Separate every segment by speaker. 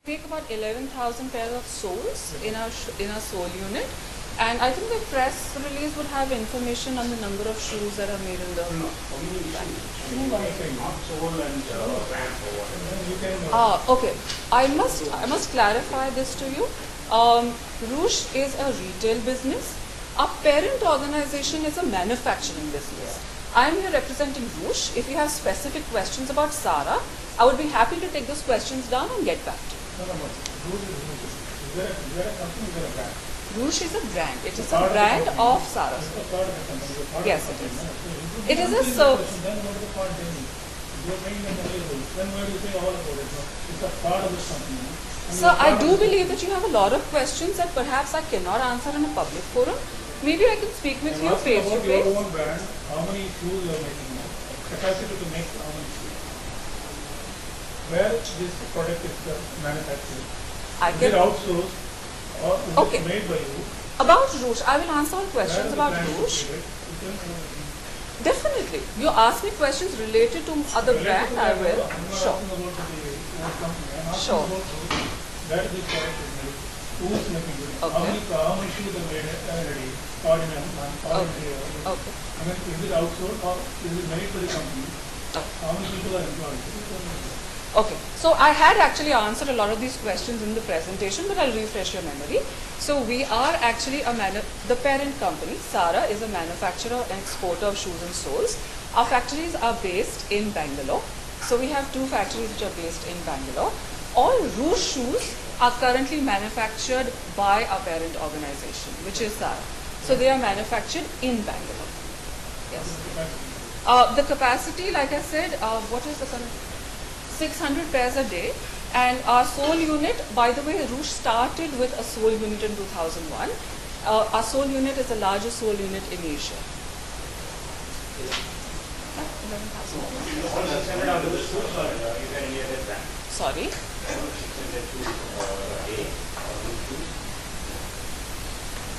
Speaker 1: make about 11,000 pairs of soles in our sole unit, and I think the press release would have information on the number of shoes that are made in the.
Speaker 2: No, not sole and pants or whatever.
Speaker 1: Okay. I must clarify this to you. Roosh is a retail business. Our parent organization is a manufacturing business. I am here representing Roosh. If you have specific questions about Sara, I would be happy to take those questions down and get back to you.
Speaker 3: No. Is there a company, is there a brand?
Speaker 1: Roosh is a brand. It is a brand of Sara.
Speaker 3: It's a part of the company.
Speaker 1: Yes, it is. It is a
Speaker 3: service. Then what is the part they need? If you are making the labels, then where do you say all about it? It's a part of this company.
Speaker 1: So I do believe that you have a lot of questions that perhaps I cannot answer in a public forum. Maybe I can speak with you face to face.
Speaker 3: Your own brand, how many shoes you are making now? Capacity to make how many shoes? Where this product is manufactured? Is it outsourced or is it made by you?
Speaker 1: About Roosh, I will answer all questions about Roosh. Definitely. You ask me questions related to other brand, I will. Sure. Sure.
Speaker 3: Where this product is made? Who is making it?
Speaker 1: Okay.
Speaker 3: How many shoes are made already?
Speaker 1: Okay.
Speaker 3: I mean, is it outsourced or is it made by the company? How many people are employed?
Speaker 1: Okay, so I had actually answered a lot of these questions in the presentation, but I'll refresh your memory. So we are actually the parent company, Sara, is a manufacturer and exporter of shoes and soles. Our factories are based in Bangalore. So we have two factories which are based in Bangalore. All Roosh shoes are currently manufactured by our parent organization, which is Sara. So they are manufactured in Bangalore. Yes. The capacity, like I said, what is the current? 600 pairs a day, and our sole unit, by the way, Roosh started with a sole unit in 2001. Our sole unit is the largest sole unit in Asia. 11,000. Sorry?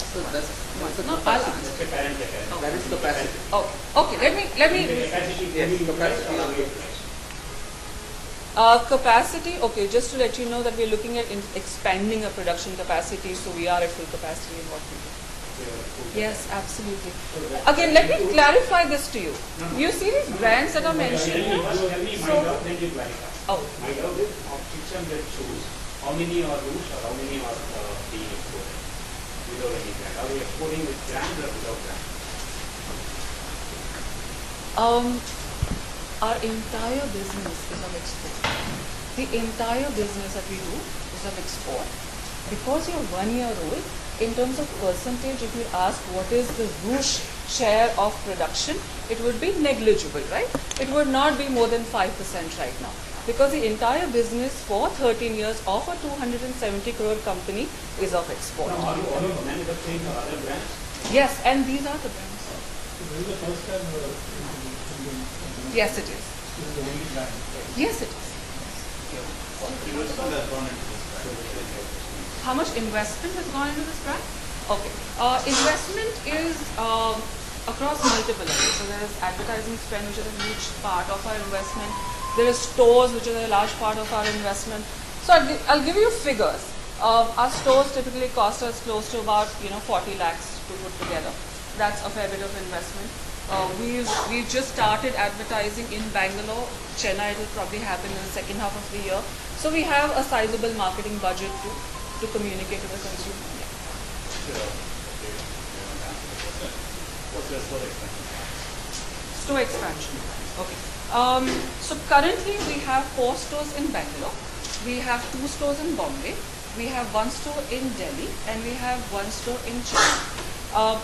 Speaker 4: So that's
Speaker 1: No, I'll answer.
Speaker 4: that is capacity.
Speaker 1: Okay, let me.
Speaker 4: Yes, capacity.
Speaker 1: Capacity, okay, just to let you know that we're looking at expanding our production capacity, so we are at full capacity in what we do. Yes, absolutely. Again, let me clarify this to you. You see these brands that are mentioned here?
Speaker 2: Oh. My doubt is of 600 shoes, how many are Roosh or how many are being exported without any brand? Are we exporting with brands or without brands?
Speaker 1: Our entire business is of export. The entire business that we do is of export. Because you're 1 year old, in terms of percentage, if you ask what is the Roosh share of production, it would be negligible, right? It would not be more than 5% right now. Because the entire business for 13 years of a 270 crore company is of export.
Speaker 2: Now, are you manufacturing for other brands?
Speaker 1: Yes, and these are the brands.
Speaker 3: This is the first time
Speaker 1: Yes, it is.
Speaker 3: this is the only brand.
Speaker 1: Yes, it is. How much investment has gone into this brand? Okay. Investment is across multiple levels. So there is advertising spend, which is a huge part of our investment. There is stores, which is a large part of our investment. So I'll give you figures. Our stores typically cost us close to about 40 lakhs to put together. That's a fair bit of investment. We've just started advertising in Bangalore. Chennai, it will probably happen in the second half of the year. So we have a sizable marketing budget to communicate to the consumer.
Speaker 2: What's your store expansion?
Speaker 1: Store expansion. Okay. So currently we have 4 stores in Bangalore. We have 2 stores in Bombay. We have 1 store in Delhi, and we have 1 store in Chennai.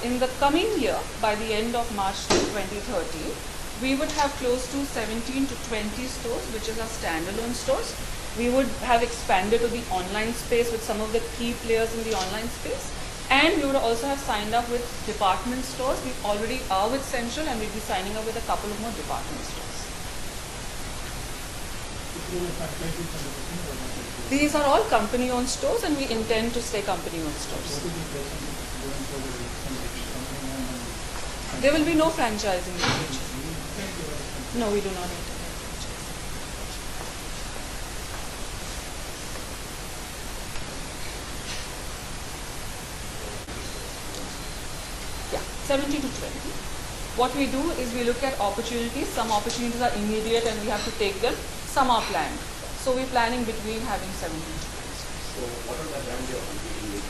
Speaker 1: In the coming year, by the end of March 2013, we would have close to 17 to 20 stores, which is our standalone stores. We would have expanded to the online space with some of the key players in the online space. And we would also have signed up with department stores. We already are with Central, and we'll be signing up with a couple of more department stores. These are all company-owned stores, and we intend to stay company-owned stores. There will be no franchising in the future. No, we do not intend franchise. 70 to 20. What we do is we look at opportunities. Some opportunities are immediate and we have to take them. Some are planned. So we're planning between having 70 to 20.
Speaker 2: So what are the brands you are competing with?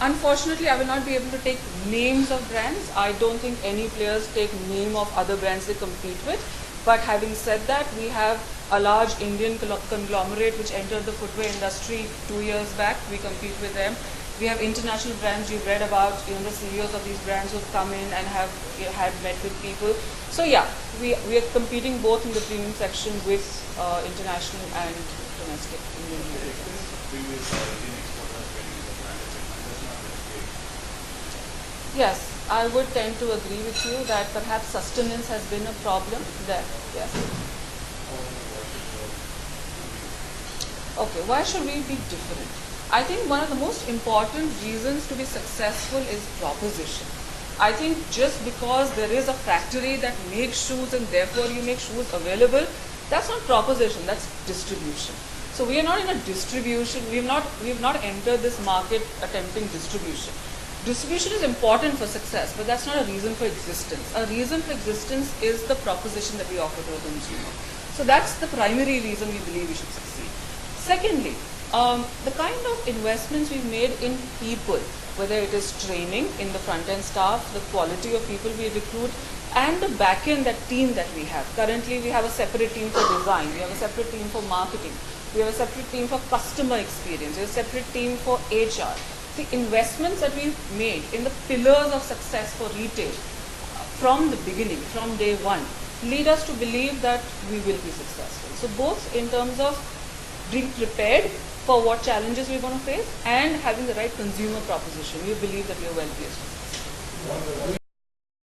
Speaker 1: Unfortunately, I will not be able to take names of brands. I don't think any players take name of other brands they compete with. But having said that, we have a large Indian conglomerate which entered the footwear industry 2 years back. We compete with them. We have international brands you've read about, the CEOs of these brands who've come in and have had met with people. So yeah, we are competing both in the premium section with international and domestic Indian retailers. Yes, I would tend to agree with you that perhaps sustenance has been a problem there. Yes. Okay, why should we be different? I think one of the most important reasons to be successful is proposition. I think just because there is a factory that makes shoes and therefore you make shoes available, that's not proposition, that's distribution. So we are not in a distribution, we've not entered this market attempting distribution. Distribution is important for success, but that's not a reason for existence. A reason for existence is the proposition that we offer to a consumer. So that's the primary reason we believe we should succeed. Secondly, the kind of investments we've made in people, whether it is training in the front-end staff, the quality of people we recruit, and the back-end team that we have. Currently, we have a separate team for design, we have a separate team for marketing, we have a separate team for customer experience, we have a separate team for HR. The investments that we've made in the pillars of success for retail from the beginning, from day one, lead us to believe that we will be successful. So both in terms of being prepared for what challenges we're going to face and having the right consumer proposition, we believe that we are well placed.